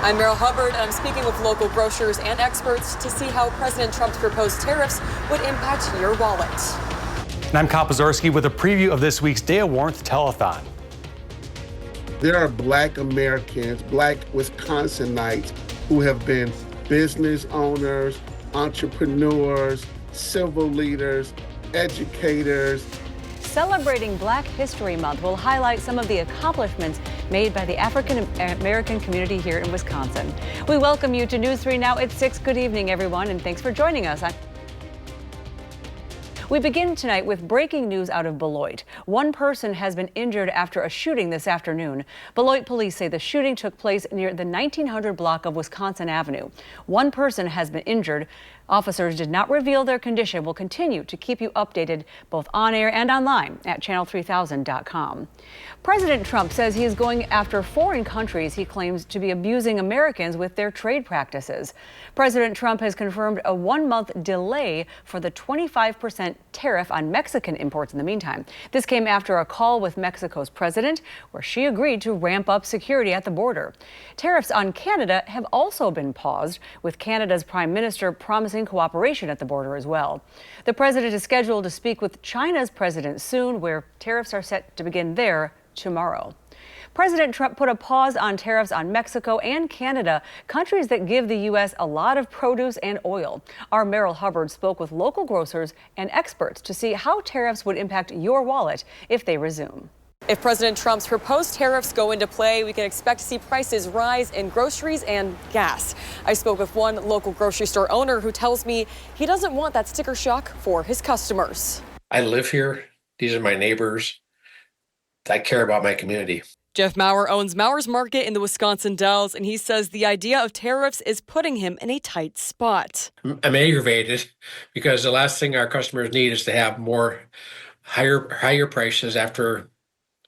I'm Meryl Hubbard, and I'm speaking with local grocers and experts to see how President Trump's proposed tariffs would impact your wallet. And I'm Kyle Pazorski with a preview of this week's Day of Warmth Telethon. There are Black Americans, Black Wisconsinites who have been business owners, entrepreneurs, civil leaders, educators. Celebrating Black History Month will highlight some of the accomplishments made by the African American community here in Wisconsin. We welcome you to News 3 Now. It's 6. Good evening, everyone, and thanks for joining us. We begin tonight with breaking news out of Beloit. One person has been injured after a shooting this afternoon. Beloit police say the shooting took place near the 1900 block of Wisconsin Avenue. One person has been injured. Officers did not reveal their condition. We'll continue to keep you updated both on air and online at channel3000.com. President Trump says he is going after foreign countries he claims to be abusing Americans with their trade practices. President Trump has confirmed a 1-month delay for the 25% tariff on Mexican imports in the meantime. This came after a call with Mexico's president, where she agreed to ramp up security at the border. Tariffs on Canada have also been paused, with Canada's prime minister promising cooperation at the border as well. The president is scheduled to speak with China's president soon, where tariffs are set to begin there tomorrow. President Trump put a pause on tariffs on Mexico and Canada, countries that give the U.S. a lot of produce and oil. Our Meryl Hubbard spoke with local grocers and experts to see how tariffs would impact your wallet if they resume. If President Trump's proposed tariffs go into play, we can expect to see prices rise in groceries and gas. I spoke with one local grocery store owner who tells me he doesn't want that sticker shock for his customers. I live here. These are my neighbors. I care about my community. Jeff Maurer owns Maurer's Market in the Wisconsin Dells, and he says the idea of tariffs is putting him in a tight spot. I'm aggravated because the last thing our customers need is to have higher prices after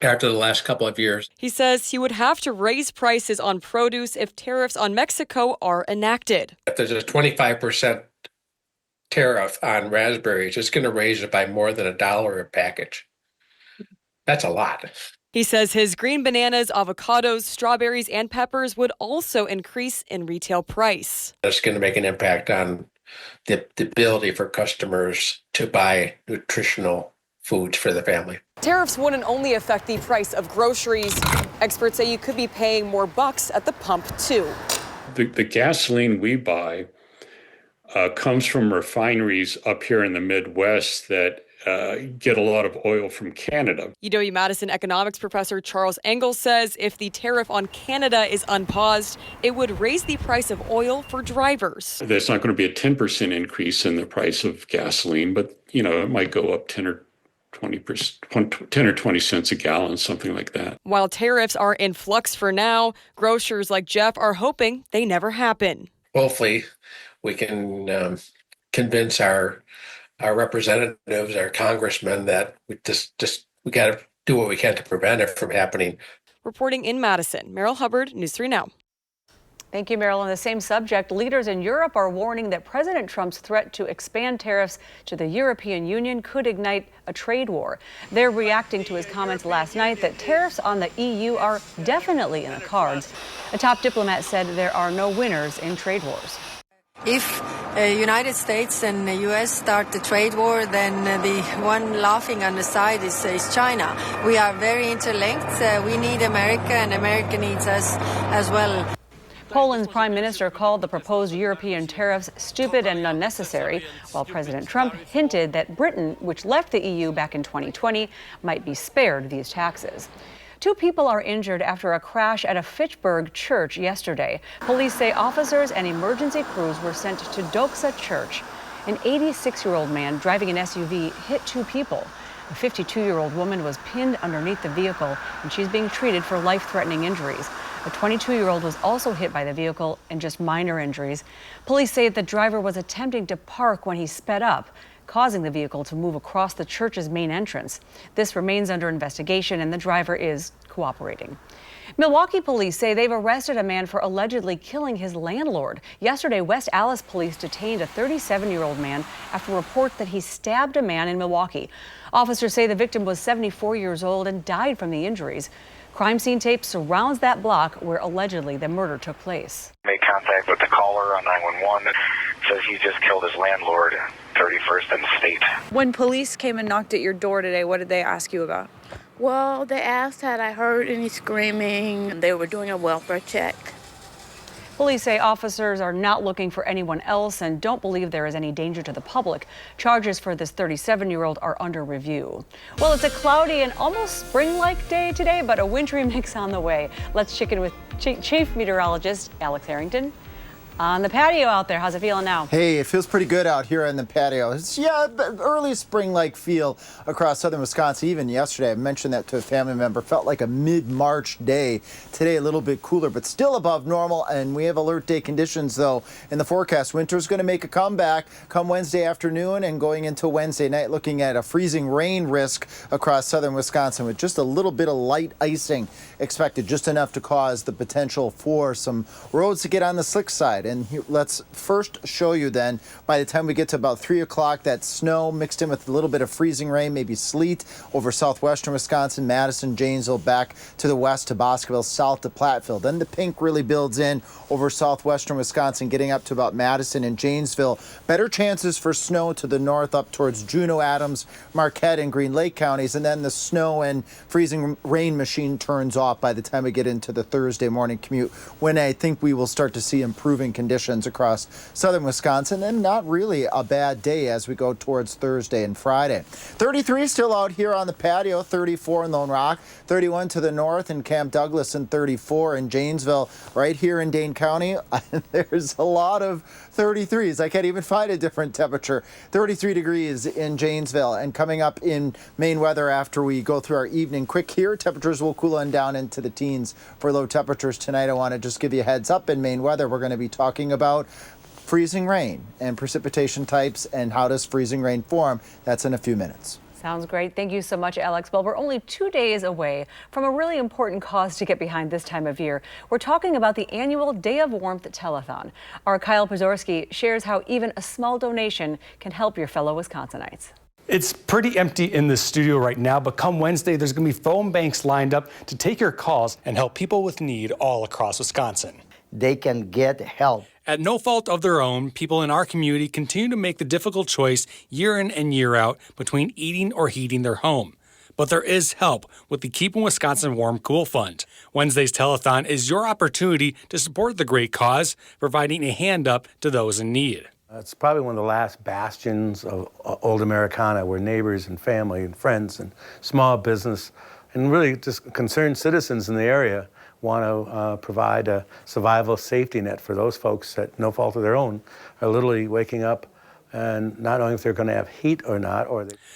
the last couple of years. He says he would have to raise prices on produce if tariffs on Mexico are enacted. If there's a 25% tariff on raspberries, it's going to raise it by more than $1 a package. That's a lot. He says his green bananas, avocados, strawberries, and peppers would also increase in retail price. It's going to make an impact on the ability for customers to buy nutritional foods for the family. Tariffs wouldn't only affect the price of groceries. Experts say you could be paying more bucks at the pump, too. The gasoline we buy comes from refineries up here in the Midwest that get a lot of oil from Canada. UW-Madison economics professor Charles Engel says if the tariff on Canada is unpaused, it would raise the price of oil for drivers. There's not going to be a 10% increase in the price of gasoline, but it might go up 10 or 20 cents a gallon, something like that. While tariffs are in flux for now, grocers like Jeff are hoping they never happen. Hopefully, we can convince our representatives, our congressmen, that we got to do what we can to prevent it from happening. Reporting in Madison, Meryl Hubbard, News 3 Now. Thank you, Meryl. On the same subject, leaders in Europe are warning that President Trump's threat to expand tariffs to the European Union could ignite a trade war. They're reacting to his comments last night that tariffs on the EU are definitely in the cards. A top diplomat said there are no winners in trade wars. If the United States and the U.S. start the trade war, then the one laughing on the side is China. We are very interlinked. We need America, and America needs us as well. Poland's prime minister called the proposed European tariffs stupid and unnecessary, while President Trump hinted that Britain, which left the EU back in 2020, might be spared these taxes. 2 people are injured after a crash at a Fitchburg church yesterday. Police say officers and emergency crews were sent to Doksa Church. An 86-year-old man driving an SUV hit 2 people. A 52-year-old woman was pinned underneath the vehicle, and she's being treated for life-threatening injuries. A 22-year-old was also hit by the vehicle and just minor injuries. Police say the driver was attempting to park when he sped up, causing the vehicle to move across the church's main entrance. This remains under investigation, and the driver is cooperating. Milwaukee police say they've arrested a man for allegedly killing his landlord. Yesterday, West Allis police detained a 37-year-old man after a report that he stabbed a man in Milwaukee. Officers say the victim was 74 years old and died from the injuries. Crime scene tape surrounds that block where allegedly the murder took place. Made contact with the caller on 911 that says he just killed his landlord, 31st in the state. When police came and knocked at your door today, what did they ask you about? Well, they asked had I heard any screaming. They were doing a welfare check. Police say officers are not looking for anyone else and don't believe there is any danger to the public. Charges for this 37-year-old are under review. Well, it's a cloudy and almost spring-like day today, but a wintry mix on the way. Let's check in with Chief Meteorologist Alex Harrington. On the patio out there, how's it feeling now? Hey, it feels pretty good out here on the patio. It's, early spring-like feel across southern Wisconsin. Even yesterday, I mentioned that to a family member. Felt like a mid-March day. Today, a little bit cooler, but still above normal. And we have alert day conditions, though, in the forecast. Winter's going to make a comeback come Wednesday afternoon and going into Wednesday night, looking at a freezing rain risk across southern Wisconsin with just a little bit of light icing expected, just enough to cause the potential for some roads to get on the slick side. And here, let's first show you then, by the time we get to about 3 o'clock, that snow mixed in with a little bit of freezing rain, maybe sleet over southwestern Wisconsin, Madison, Janesville, back to the west to Boscoville, south to Platteville. Then the pink really builds in over southwestern Wisconsin, getting up to about Madison and Janesville. Better chances for snow to the north up towards Juneau, Adams, Marquette, and Green Lake counties. And then the snow and freezing rain machine turns off by the time we get into the Thursday morning commute, when I think we will start to see improving conditions across southern Wisconsin, and not really a bad day as we go towards Thursday and Friday. 33 still out here on the patio, 34 in Lone Rock, 31 to the north in Camp Douglas, and 34 in Janesville. Right here in Dane County, there's a lot of 33s. I can't even find a different temperature. 33 degrees in Janesville, and coming up in Maine weather after we go through our evening quick here, temperatures will cool on down into the teens for low temperatures tonight. I want to just give you a heads up in Maine weather. We're going to be talking about freezing rain and precipitation types and how does freezing rain form. That's in a few minutes. Sounds great. Thank you so much, Alex. Well, we're only 2 days away from a really important cause to get behind this time of year. We're talking about the annual Day of Warmth telethon. Our Kyle Pozorski shares how even a small donation can help your fellow Wisconsinites. It's pretty empty in the studio right now, but come Wednesday, there's going to be phone banks lined up to take your calls and help people with need all across Wisconsin. They can get help. At no fault of their own, people in our community continue to make the difficult choice year in and year out between eating or heating their home. But there is help with the Keeping Wisconsin Warm Cool Fund. Wednesday's telethon is your opportunity to support the great cause, providing a hand up to those in need. It's probably one of the last bastions of old Americana where neighbors and family and friends and small business and really just concerned citizens in the area want to provide a survival safety net for those folks at no fault of their own are literally waking up and not knowing if they're going to have heat or not.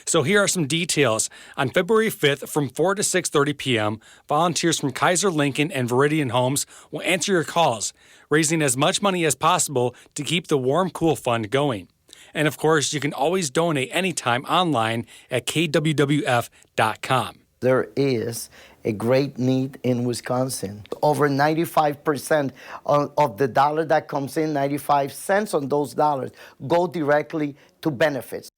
So here are some details. On February 5th from 4 to 6:30 p.m., volunteers from Kaiser Lincoln and Viridian Homes will answer your calls, raising as much money as possible to keep the Warm Cool Fund going. And of course, you can always donate anytime online at kwwf.com. There is a great need in Wisconsin. Over 95% of the dollar that comes in, 95 cents on those dollars, go directly to benefits.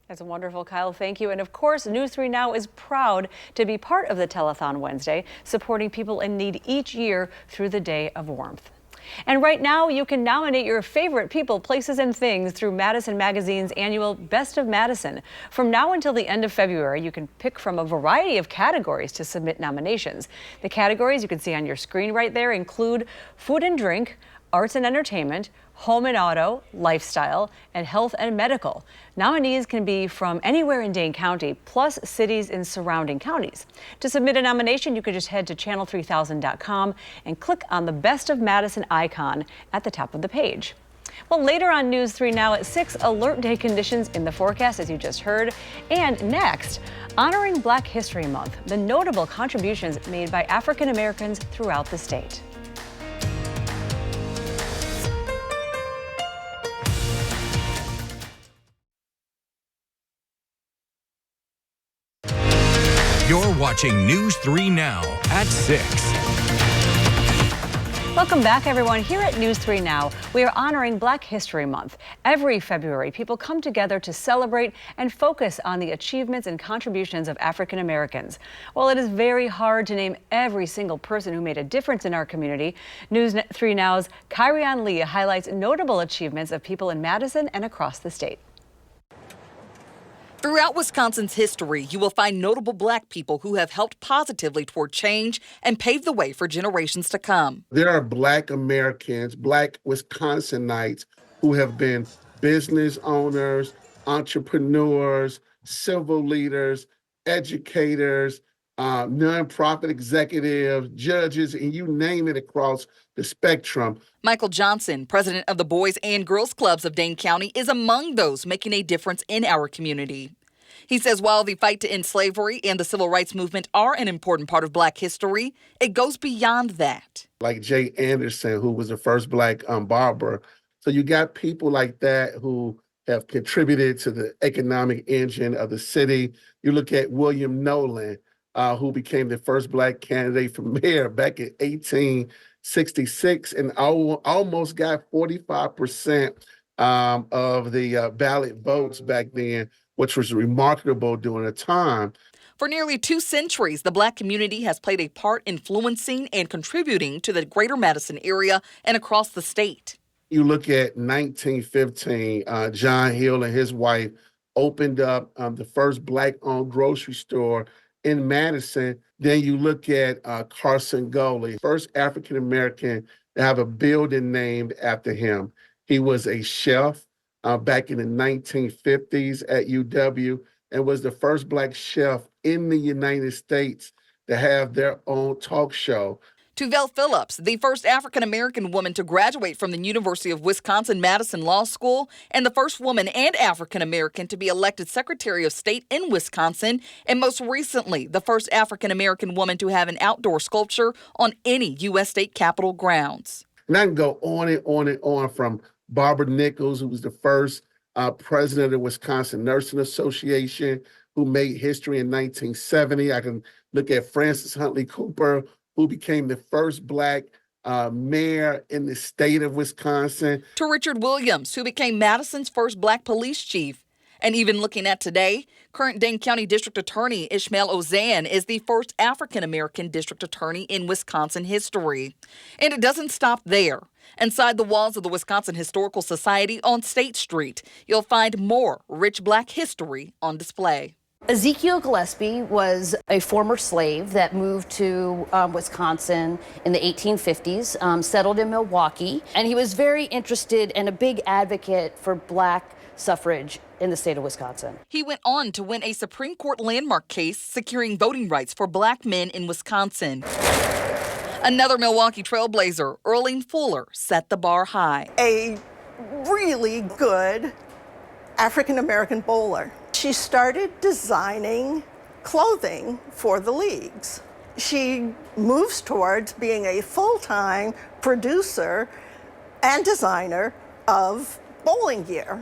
That's wonderful, Kyle. Thank you. And of course, News 3 Now is proud to be part of the Telethon Wednesday, supporting people in need each year through the Day of Warmth. And right now, you can nominate your favorite people, places, and things through Madison Magazine's annual Best of Madison. From now until the end of February, you can pick from a variety of categories to submit nominations. The categories you can see on your screen right there include food and drink, arts and entertainment, home and auto, lifestyle, and health and medical. Nominees can be from anywhere in Dane County, plus cities in surrounding counties. To submit a nomination, you can just head to channel3000.com and click on the Best of Madison icon at the top of the page. Well, later on News 3 Now at 6, alert day conditions in the forecast, as you just heard. And next, honoring Black History Month, the notable contributions made by African Americans throughout the state. You're watching News 3 Now at 6. Welcome back, everyone. Here at News 3 Now, we are honoring Black History Month. Every February, people come together to celebrate and focus on the achievements and contributions of African Americans. While it is very hard to name every single person who made a difference in our community, News 3 Now's Kyrian Lee highlights notable achievements of people in Madison and across the state. Throughout Wisconsin's history, you will find notable Black people who have helped positively toward change and paved the way for generations to come. There are Black Americans, Black Wisconsinites who have been business owners, entrepreneurs, civil leaders, educators, nonprofit executives, judges, and you name it across the spectrum. Michael Johnson, president of the Boys and Girls Clubs of Dane County, is among those making a difference in our community. He says while the fight to end slavery and the civil rights movement are an important part of Black history, it goes beyond that. Like Jay Anderson, who was the first Black barber. So you got people like that who have contributed to the economic engine of the city. You look at William Nolan, who became the first Black candidate for mayor back in 1866 and almost got 45% of the ballot votes back then, which was remarkable during the time. For nearly 2 centuries, the Black community has played a part influencing and contributing to the greater Madison area and across the state. You look at 1915, John Hill and his wife opened up the first Black-owned grocery store in Madison. Then you look at Carson Goley, first African-American to have a building named after him. He was a chef back in the 1950s at UW and was the first Black chef in the United States to have their own talk show. Tuvelle Phillips, the first African-American woman to graduate from the University of Wisconsin-Madison Law School, and the first woman and African-American to be elected Secretary of State in Wisconsin, and most recently, the first African-American woman to have an outdoor sculpture on any U.S. state capitol grounds. And I can go on and on and on, from Barbara Nichols, who was the first president of the Wisconsin Nursing Association, who made history in 1970. I can look at Francis Huntley Cooper, who became the first Black mayor in the state of Wisconsin. To Richard Williams, who became Madison's first Black police chief. And even looking at today, current Dane County District Attorney Ishmael Ozan is the first African-American district attorney in Wisconsin history. And it doesn't stop there. Inside the walls of the Wisconsin Historical Society on State Street, you'll find more rich Black history on display. Ezekiel Gillespie was a former slave that moved to Wisconsin in the 1850s, settled in Milwaukee, and he was very interested and a big advocate for Black suffrage in the state of Wisconsin. He went on to win a Supreme Court landmark case securing voting rights for Black men in Wisconsin. Another Milwaukee trailblazer, Earlene Fuller, set the bar high. A really good African-American bowler. She started designing clothing for the leagues. She moves towards being a full-time producer and designer of bowling gear.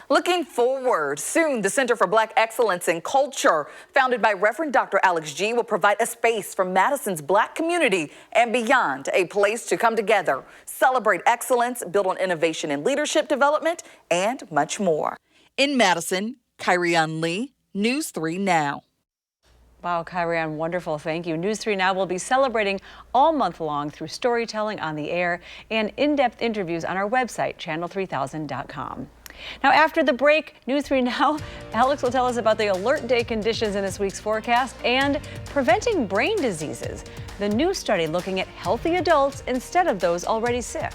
Looking forward, soon the Center for Black Excellence in Culture, founded by Reverend Dr. Alex G., will provide a space for Madison's Black community and beyond, a place to come together, celebrate excellence, build on innovation and leadership development, and much more. In Madison, Kyrian Lee, News 3 Now. Wow, Kyrian, wonderful. Thank you. News 3 Now will be celebrating all month long through storytelling on the air and in-depth interviews on our website, channel3000.com. Now, after the break, News 3 Now, Alex will tell us about the alert day conditions in this week's forecast and preventing brain diseases. The new study looking at healthy adults instead of those already sick.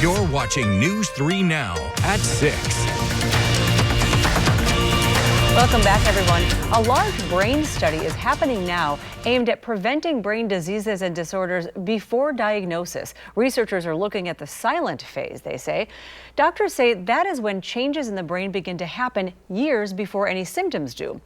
You're watching News 3 Now at 6. Welcome back, everyone. A large brain study is happening now aimed at preventing brain diseases and disorders before diagnosis. Researchers are looking at the silent phase, they say. Doctors say that is when changes in the brain begin to happen years before any symptoms do.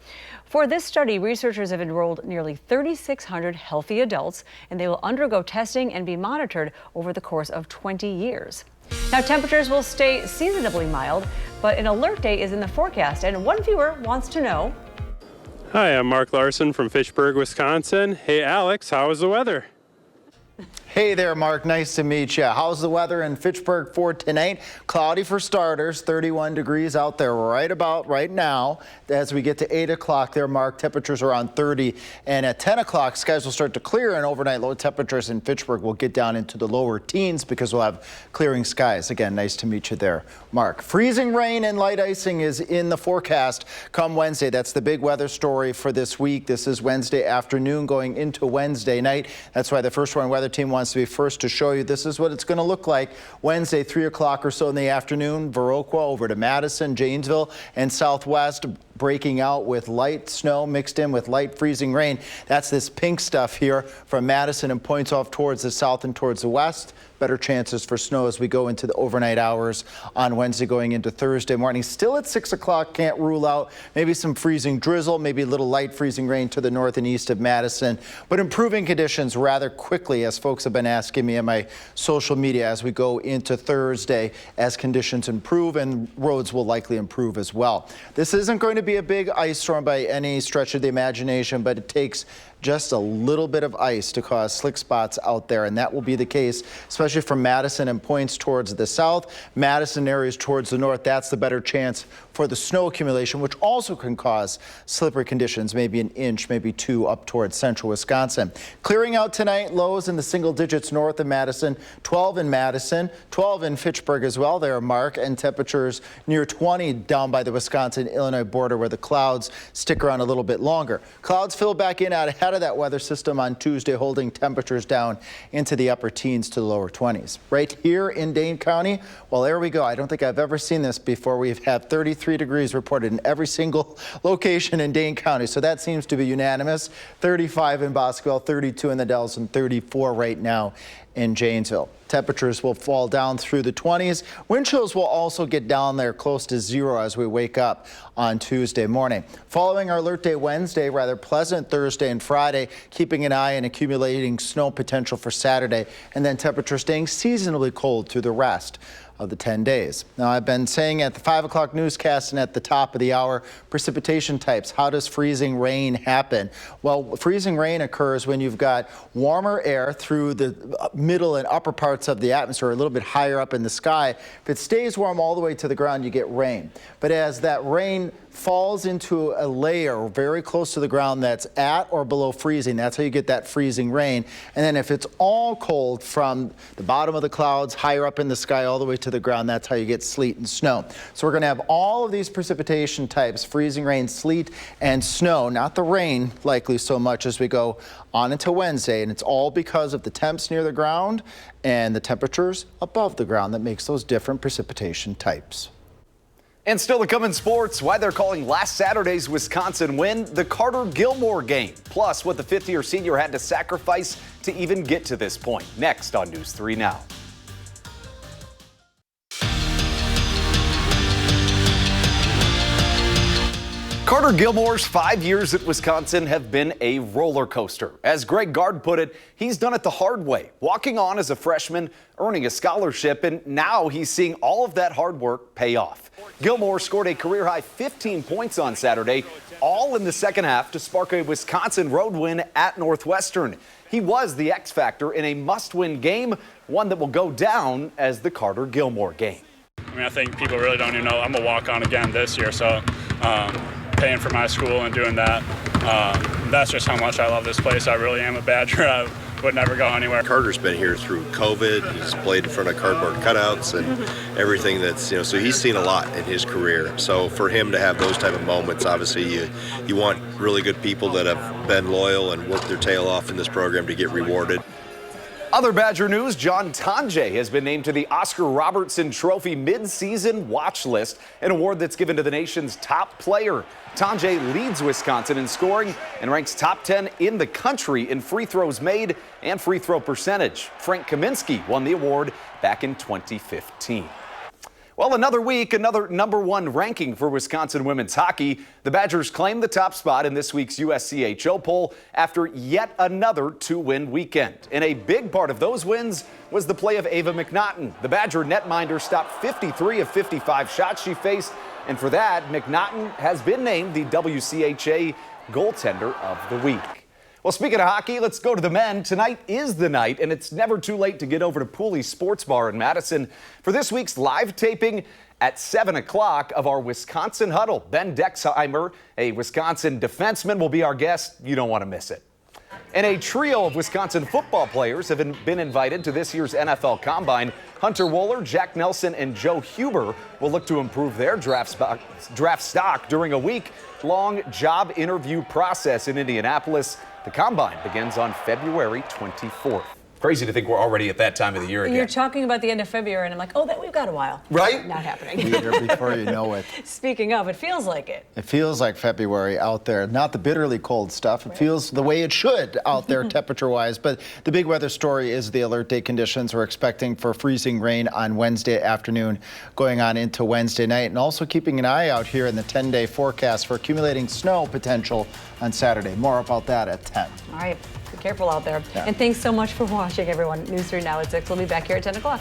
For this study, researchers have enrolled nearly 3,600 healthy adults, and they will undergo testing and be monitored over the course of 20 years. Now, temperatures will stay seasonably mild, but an alert day is in the forecast, and one viewer wants to know. Hi, I'm Mark Larson from Fitchburg, Wisconsin. Hey, Alex, how is the weather? Hey there, Mark. Nice to meet you. How's the weather in Fitchburg for tonight? Cloudy for starters, 31 degrees out there right now. As we get to 8 o'clock there, Mark, temperatures are around 30. And at 10 o'clock, skies will start to clear, and overnight low temperatures in Fitchburg will get down into the lower teens because we'll have clearing skies. Again, nice to meet you there, Mark. Freezing rain and light icing is in the forecast come Wednesday. That's the big weather story for this week. This is Wednesday afternoon going into Wednesday night. That's why the First Warning Weather Team wants to be first to show you this is what it's going to look like Wednesday, 3 o'clock or so in the afternoon. Viroqua over to Madison, Janesville, and Southwest, breaking out with light snow mixed in with light freezing rain. That's this pink stuff here from Madison and points off towards the south and towards the west. Better chances for snow as we go into the overnight hours on Wednesday going into Thursday morning. Still at 6 o'clock, can't rule out maybe some freezing drizzle, maybe a little light freezing rain to the north and east of Madison, but improving conditions rather quickly, as folks have been asking me on my social media as we go into Thursday, as conditions improve and roads will likely improve as well. This isn't going to be a big ice storm by any stretch of the imagination, but it takes just a little bit of ice to cause slick spots out there, and that will be the case, especially from Madison and points towards the south. Madison areas towards the north, that's the better chance for the snow accumulation, which also can cause slippery conditions, maybe an inch, maybe 2 up towards central Wisconsin. Clearing out tonight, lows in the single digits north of Madison, 12 in Madison, 12 in Fitchburg as well there, Mark, and temperatures near 20 down by the Wisconsin-Illinois border where the clouds stick around a little bit longer. Clouds fill back in out ahead of that weather system on Tuesday, holding temperatures down into the upper teens to the lower 20s. Right here in Dane County, well, there we go. I don't think I've ever seen this before. We've had 33 degrees reported in every single location in Dane County, so that seems to be unanimous. 35 in Bosqueville, 32 in the Dells, and 34 right now in Janesville. Temperatures will fall down through the 20s. Wind chills will also get down there close to 0 as we wake up on Tuesday morning. Following our alert day Wednesday, rather pleasant Thursday and Friday, keeping an eye on accumulating snow potential for Saturday, and then temperatures staying seasonably cold through the rest of the 10 days. Now, I've been saying at the 5 o'clock newscast and at the top of the hour, precipitation types. How does freezing rain happen? Well, freezing rain occurs when you've got warmer air through the middle and upper parts of the atmosphere, a little bit higher up in the sky. If it stays warm all the way to the ground, you get rain. But as that rain falls into a layer very close to the ground that's at or below freezing, that's how you get that freezing rain. And then if it's all cold from the bottom of the clouds higher up in the sky all the way to the ground, that's how you get sleet and snow. So we're going to have all of these precipitation types: freezing rain, sleet, and snow. Not the rain likely so much as we go on into Wednesday, and it's all because of the temps near the ground and the temperatures above the ground that makes those different precipitation types. And still to come in sports, why they're calling last Saturday's Wisconsin win the Carter Gilmore game. Plus, what the fifth-year senior had to sacrifice to even get to this point. Next on News 3 Now. Carter Gilmore's 5 years at Wisconsin have been a roller coaster. As Greg Gard put it, he's done it the hard way, walking on as a freshman, earning a scholarship, and now he's seeing all of that hard work pay off. Gilmore scored a career-high 15 points on Saturday, all in the second half to spark a Wisconsin road win at Northwestern. He was the X factor in a must-win game, one that will go down as the Carter Gilmore game. I mean, I think people really don't even know I'm a walk-on again this year, so paying for my school and doing that, that's just how much I love this place. I really am a Badger. I would never go anywhere. Carter's been here through COVID. He's played in front of cardboard cutouts and everything that's, so he's seen a lot in his career. So for him to have those type of moments, obviously you want really good people that have been loyal and worked their tail off in this program to get rewarded. Other Badger news, John Tonje has been named to the Oscar Robertson Trophy mid-season watch list, an award that's given to the nation's top player. Tonje leads Wisconsin in scoring and ranks top 10 in the country in free throws made and free throw percentage. Frank Kaminsky won the award back in 2015. Well, another week, another #1 ranking for Wisconsin women's hockey. The Badgers claim the top spot in this week's USCHO poll after yet another 2-win weekend. And a big part of those wins was the play of Ava McNaughton. The Badger netminder stopped 53 of 55 shots she faced, and for that, McNaughton has been named the WCHA Goaltender of the Week. Well, speaking of hockey, let's go to the men. Tonight is the night, and it's never too late to get over to Pooley's Sports Bar in Madison for this week's live taping at 7 o'clock of our Wisconsin Huddle. Ben Dexheimer, a Wisconsin defenseman, will be our guest. You don't want to miss it. And a trio of Wisconsin football players have been invited to this year's NFL Combine. Hunter Wohler, Jack Nelson, and Joe Huber will look to improve their draft stock during a week-long job interview process in Indianapolis. The Combine begins on February 24th. Crazy to think we're already at that time of the year again. You're talking about the end of February, and I'm like, oh, we've got a while. Right? Not happening. Be there before you know it. Speaking of, it feels like it. It feels like February out there. Not the bitterly cold stuff. It feels the way it should out there temperature-wise. But the big weather story is the alert day conditions. We're expecting for freezing rain on Wednesday afternoon going on into Wednesday night. And also keeping an eye out here in the 10-day forecast for accumulating snow potential on Saturday. More about that at 10. All right. Be careful out there. Yeah. And thanks so much for watching, everyone. News 3 Now at 6. We'll be back here at 10 o'clock.